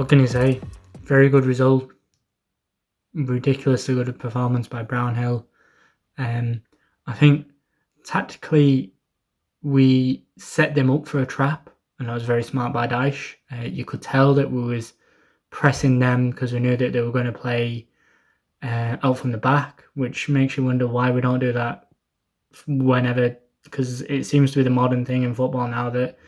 What can you say? Very good result. Ridiculously good performance by Brownhill. I think tactically we set them up for a trap, and that was very smart by Dyche. You could tell that we was pressing them because we knew that they were going to play out from the back, which makes you wonder why we don't do that whenever, because it seems to be the modern thing in football now that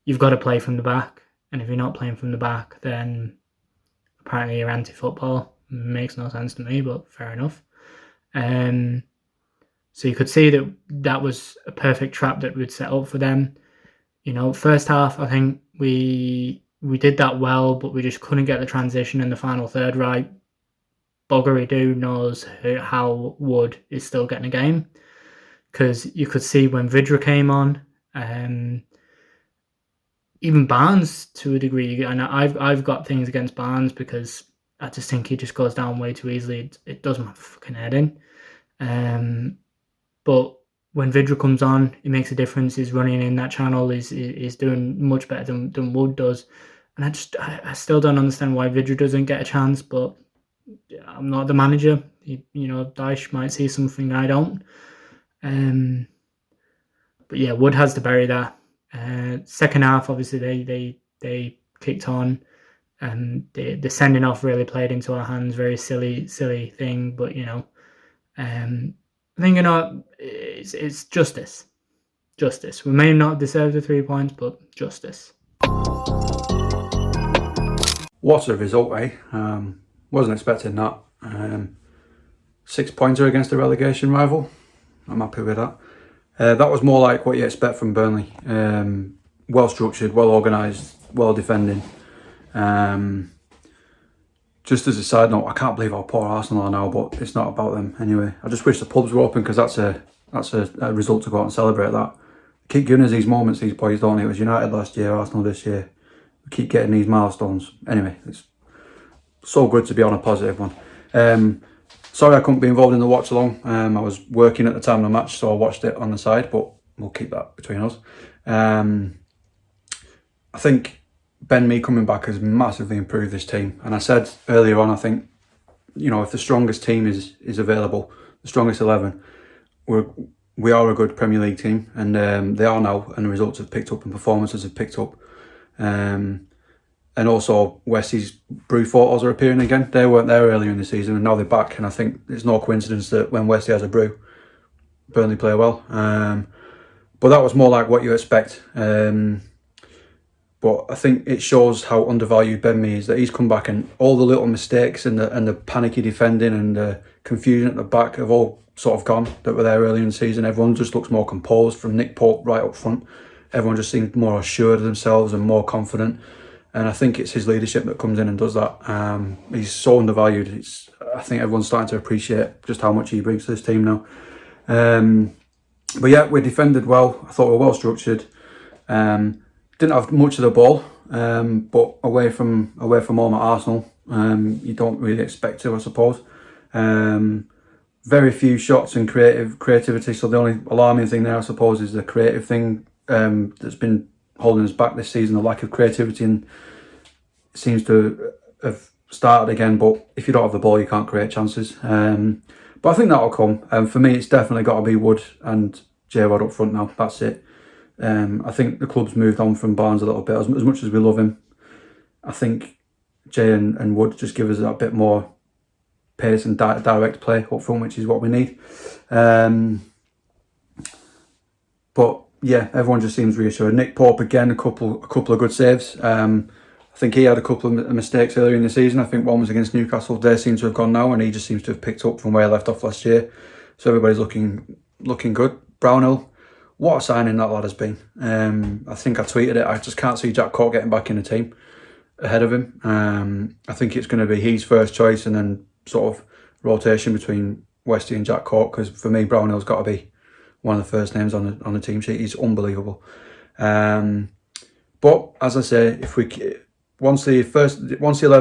you've got to play from the back, and if you're not playing from the back, then apparently you're Aunty Football. Makes no sense to me, but fair enough. So you could see that was a perfect trap that we'd set up for them. First half, I think we did that well, but we just couldn't get the transition in the final third right. Buggery do knows how Wood is still getting a game, because you could see when Vidra came on, even Barnes to a degree, and I've got things against Barnes because I just think he just goes down way too easily. It doesn't have a fucking head in. But when Vidra comes on, it makes a difference. He's running in that channel. He's doing much better than Wood does. And I still don't understand why Vidra doesn't get a chance, but I'm not the manager. Dyche might see something I don't. But yeah, Wood has to bury that. Second half, obviously, they kicked on. And the sending off really played into our hands. Very silly thing, but I think it's justice. Justice. We may not deserve the 3 points, but justice. What a result, eh? Wasn't expecting that. 6 pointer against a relegation rival. I'm happy with that. That was more like what you expect from Burnley. Well structured, well organised, well defending. Just as a side note, I can't believe how poor Arsenal are now, but it's not about them anyway. I just wish the pubs were open, because that's a result to go out and celebrate that. Keep giving us these moments, these boys, don't they? It was United last year, Arsenal this year. We keep getting these milestones. Anyway, it's so good to be on a positive one. Sorry I couldn't be involved in the watch along. I was working at the time of the match, so I watched it on the side, but we'll keep that between us. I think Ben Mee coming back has massively improved this team. And I said earlier on, I think, if the strongest team is available, the strongest 11, we are a good Premier League team, and they are now, and the results have picked up and performances have picked up. And also Westie's brew photos are appearing again. They weren't there earlier in the season, and now they're back. And I think it's no coincidence that when Westie has a brew, Burnley play well. But that was more like what you expect. But I think it shows how undervalued Ben Mee is, that he's come back, and all the little mistakes and the panicky defending and the confusion at the back have all sort of gone that were there earlier in the season. Everyone just looks more composed, from Nick Pope right up front. Everyone just seems more assured of themselves and more confident. And I think it's his leadership that comes in and does that. He's so undervalued. I think everyone's starting to appreciate just how much he brings to this team now. But yeah, we defended well. I thought we were well structured. Didn't have much of the ball, but away from home at Arsenal, you don't really expect to, I suppose. Very few shots and creativity. So the only alarming thing there, I suppose, is the creative thing that's been holding us back this season. The lack of creativity, and it seems to have started again. But if you don't have the ball, you can't create chances. But I think that'll come. For me, it's definitely got to be Wood and J-Rod up front now. That's it. I think the club's moved on from Barnes a little bit. As much as we love him, I think Jay and Wood just give us that bit more pace and direct play up front, which is what we need. But yeah, everyone just seems reassured. Nick Pope again, a couple of good saves. I think he had a couple of mistakes earlier in the season. I think one was against Newcastle. They seem to have gone now, and he just seems to have picked up from where he left off last year. So everybody's looking good. Brownhill, what a signing that lad has been. I think I tweeted it. I just can't see Jack Cork getting back in the team ahead of him. I think it's going to be his first choice, and then sort of rotation between Westie and Jack Cork, because for me, Brownhill's got to be one of the first names on the team sheet. He's unbelievable. But as I say, once the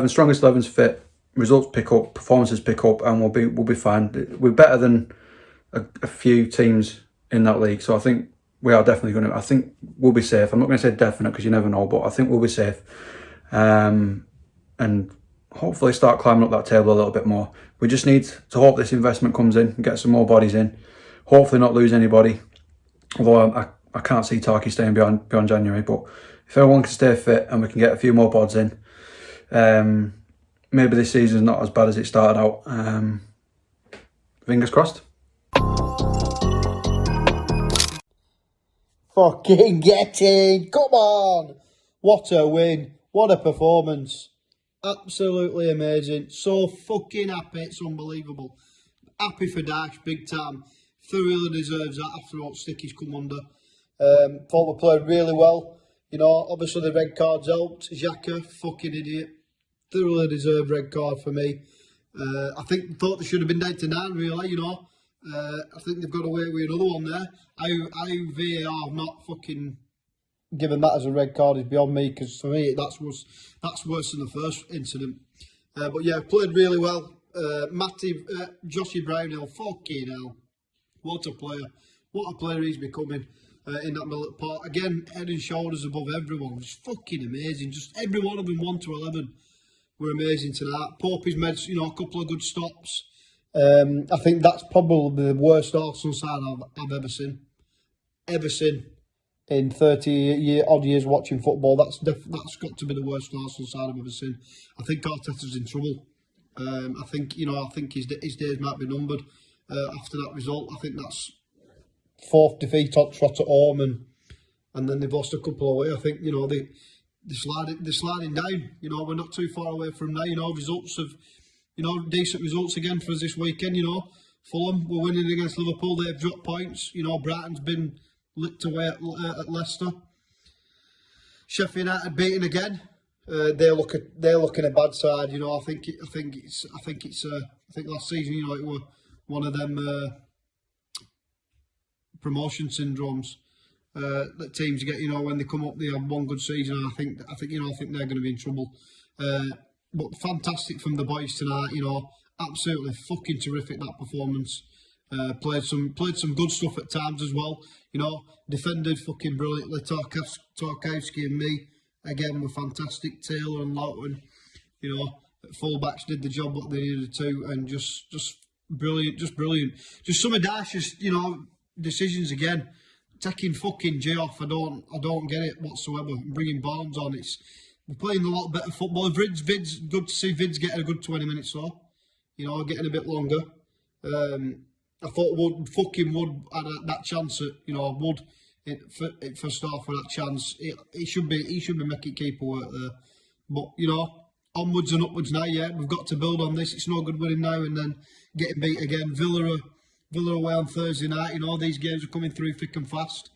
strongest 11's fit, results pick up, performances pick up, and we'll be fine. We're better than a few teams in that league, so I think we are definitely going to. I think we'll be safe. I'm not going to say definite because you never know, but I think we'll be safe. And and hopefully start climbing up that table a little bit more. We just need to hope this investment comes in and get some more bodies in. Hopefully not lose anybody. Although I can't see Tarky staying beyond January, but if everyone can stay fit and we can get a few more pods in, maybe this season's not as bad as it started out. Fingers crossed. Fucking get in! Come on! What a win! What a performance! Absolutely amazing. So fucking happy, it's unbelievable. Happy for Dyche, big time. Thoroughly deserves that after what stick he's come under. Thought we played really well. You know, obviously the red cards helped. Xhaka, fucking idiot. Thoroughly deserved red card for me. I thought they should have been down to 9, really, you know. I think they've got away with another one there. How VAR have not fucking given that as a red card is beyond me, because for me that's worse than the first incident. But yeah, played really well. Joshy Brownhill, fucking hell. What a player. What a player he's becoming in that middle part. Again, head and shoulders above everyone. Just fucking amazing. Just every one of them, 1 to 11, were amazing tonight. Pope's made, you know, a couple of good stops. I think that's probably the worst Arsenal side I've ever seen. In 30 odd years watching football, that's got to be the worst Arsenal side I've ever seen. I think Arteta's in trouble. I think his days might be numbered after that result. I think that's 4th defeat on trot at home, and then they've lost a couple away. I think, you know, they're sliding down. You know, we're not too far away from now. You know, decent results again for us this weekend. You know, Fulham were winning against Liverpool. They've dropped points. You know, Brighton's been licked away at Leicester. Sheffield United beaten again. They're looking a bad side. You know, I think last season, you know, it were one of them promotion syndromes that teams get. You know, when they come up, they have one good season. I think they're going to be in trouble. But fantastic from the boys tonight. You know, absolutely fucking terrific that performance. Played some good stuff at times as well. You know, defended fucking brilliantly. Tarkowski and me again were fantastic. Taylor and Lowton, you know, fullbacks did the job what they needed to, and just brilliant. Just some of Dyche's, you know, decisions again. Taking fucking J off, I don't get it whatsoever. Bringing Barnes on, we're playing a lot better football. Vid's good to see Vid's getting a good 20 minutes though. You know, getting a bit longer. I thought Wood had that chance at, you know, Wood first half for that chance. He should be making keeper work there. But, you know, onwards and upwards now, yeah. We've got to build on this. It's no good winning now and then getting beat again. Villa away on Thursday night. You know, these games are coming through thick and fast.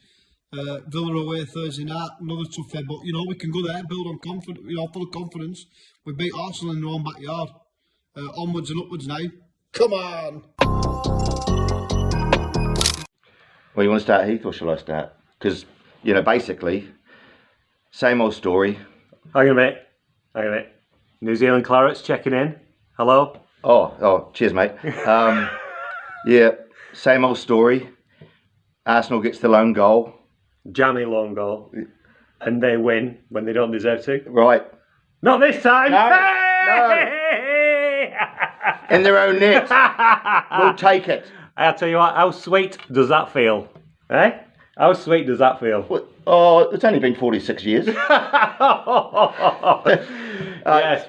Villa away Thursday night, another tough head. But, you know, we can go there, build on confidence, you know, full of confidence. We beat Arsenal in their own backyard. Onwards and upwards now. Come on! Well, you want to start, Heath, or shall I start? Because, you know, basically, same old story. Hang on a minute. New Zealand Clarets checking in. Hello? Oh, cheers, mate. Yeah, same old story. Arsenal gets the lone goal. Jammy long goal. And they win when they don't deserve to. Right. Not this time! No. In their own net. We'll take it. I'll tell you what, how sweet does that feel? Eh? How sweet does that feel? What? Oh, it's only been 46 years. Yes,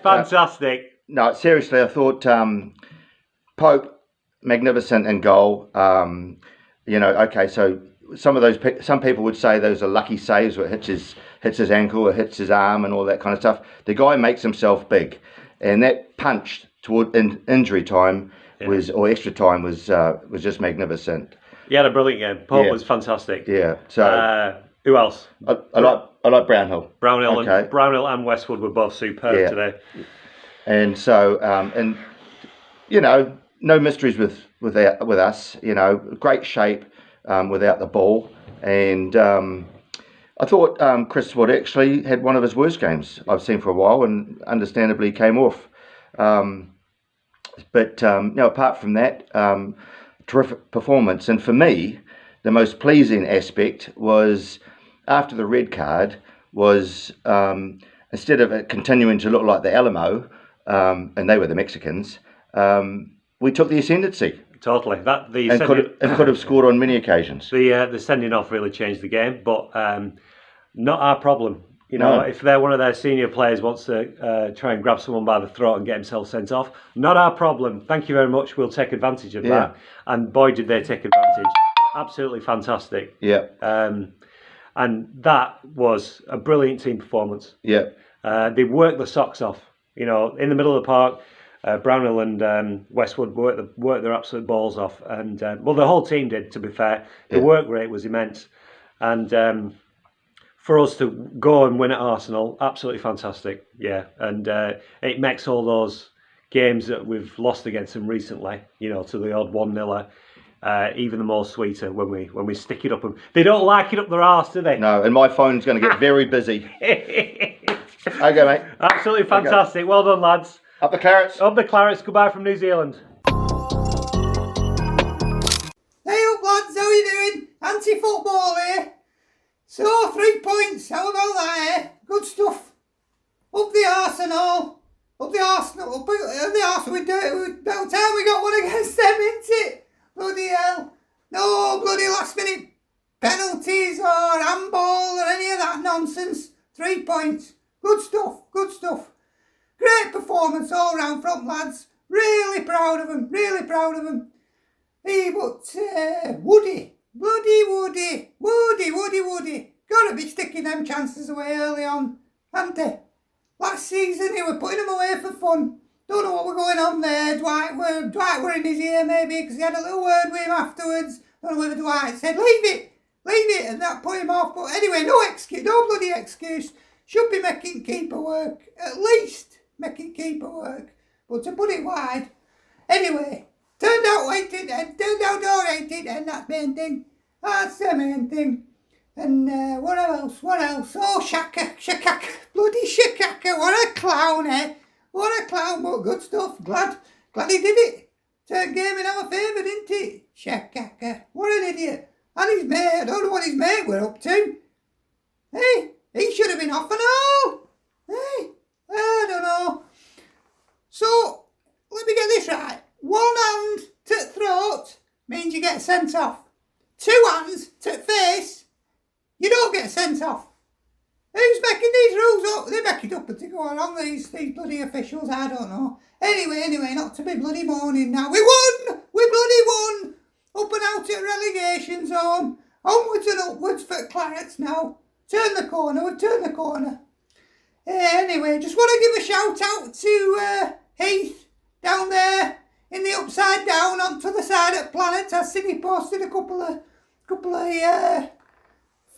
fantastic. No, seriously, I thought Pope, magnificent in goal. You know, okay, so some people would say those are lucky saves where it hits his ankle or hits his arm and all that kind of stuff. The guy makes himself big, and that punch toward injury time or extra time was just magnificent. He had a brilliant game. Pope was fantastic. Yeah. So who else? I like Brownhill. Brownhill and Westwood were both superb today. And so and you know, no mysteries with us. You know, great shape without the ball, and I thought Chris Wood actually had one of his worst games I've seen for a while, and understandably came off. But you know, apart from that, terrific performance. And for me, the most pleasing aspect was after the red card was a instead of it continuing to look like the Alamo, and they were the Mexicans, we took the ascendancy. Totally. Could have scored on many occasions. The sending off really changed the game, but not our problem. You know, if one of their senior players wants to try and grab someone by the throat and get himself sent off, not our problem. Thank you very much. We'll take advantage of that. And boy, did they take advantage. Absolutely fantastic. Yeah. And that was a brilliant team performance. Yeah. They worked the socks off. You know, in the middle of the park, Brownhill and Westwood worked their absolute balls off. And, well, the whole team did, to be fair. The work rate was immense. And for us to go and win at Arsenal, absolutely fantastic. Yeah. And it makes all those games that we've lost against them recently, you know, to the odd 1-0, even the more sweeter when we stick it up. They don't like it up their arse, do they? No, and my phone's going to get very busy. Okay, mate. Absolutely fantastic. Okay. Well done, lads. Up the Clarets. Up the Clarets. Goodbye from New Zealand. Hey up, lads. How you doing? Aunty Football here. So, 3 points. How about that, eh? Good stuff. Up the Arsenal. Up the Arsenal. Up the Arsenal. We do it. About time we got one against them, isn't it? Bloody hell. No bloody last minute penalties or handball or any of that nonsense. 3 points. Good stuff. Good stuff. Great performance all round from lads. Really proud of them. Really proud of them. Hey, but Woody. Bloody Woody. Woody. Gotta be sticking them chances away early on, hadn't they? Last season he were putting them away for fun. Don't know what were going on there. Dwight were in his ear maybe because he had a little word with him afterwards. Don't know whether Dwight said, leave it, and that put him off. But anyway, no bloody excuse. Should be making keeper work. At least making keeper work. But to put it wide. Anyway, turned out alright, and that's the main thing. That's the main thing. And what else? Oh, Shaka, bloody Shakaka, what a clown, eh? What a clown, but good stuff. Glad he did it. Turned game in our favour, didn't it? Shakaka, what an idiot. And his mate, I don't know what his mate were up to. Hey, he should have been off and all. Hey, I don't know. So, let me get this right. 1 hand to the throat means you get sent off. 2 hands to the face, you don't get sent off. Who's making these rules up? They make it up as they go along, these bloody officials, I don't know. Anyway, not to be bloody moaning now. We won! We bloody won! Up and out of relegation zone. Onwards and upwards for Clarets now. We've turned the corner. Anyway, just want to give a shout out to Heath down there in the upside down onto the side at Planet. I've seen he posted a couple of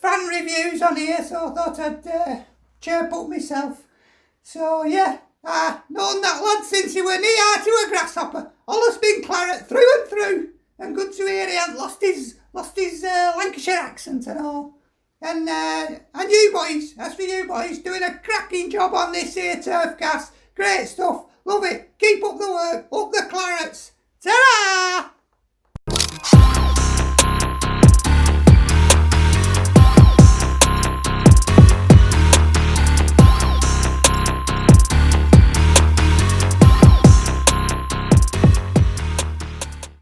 fan reviews on here, so I thought I'd chirp up myself. So yeah, known that lad since he were knee-high to a grasshopper. Allus been Claret through and through, and good to hear he hadn't lost his Lancashire accent and all. And you boys, as for you boys, doing a cracking job on this here TurfCast. Great stuff, love it. Keep up the work, up the Clarets.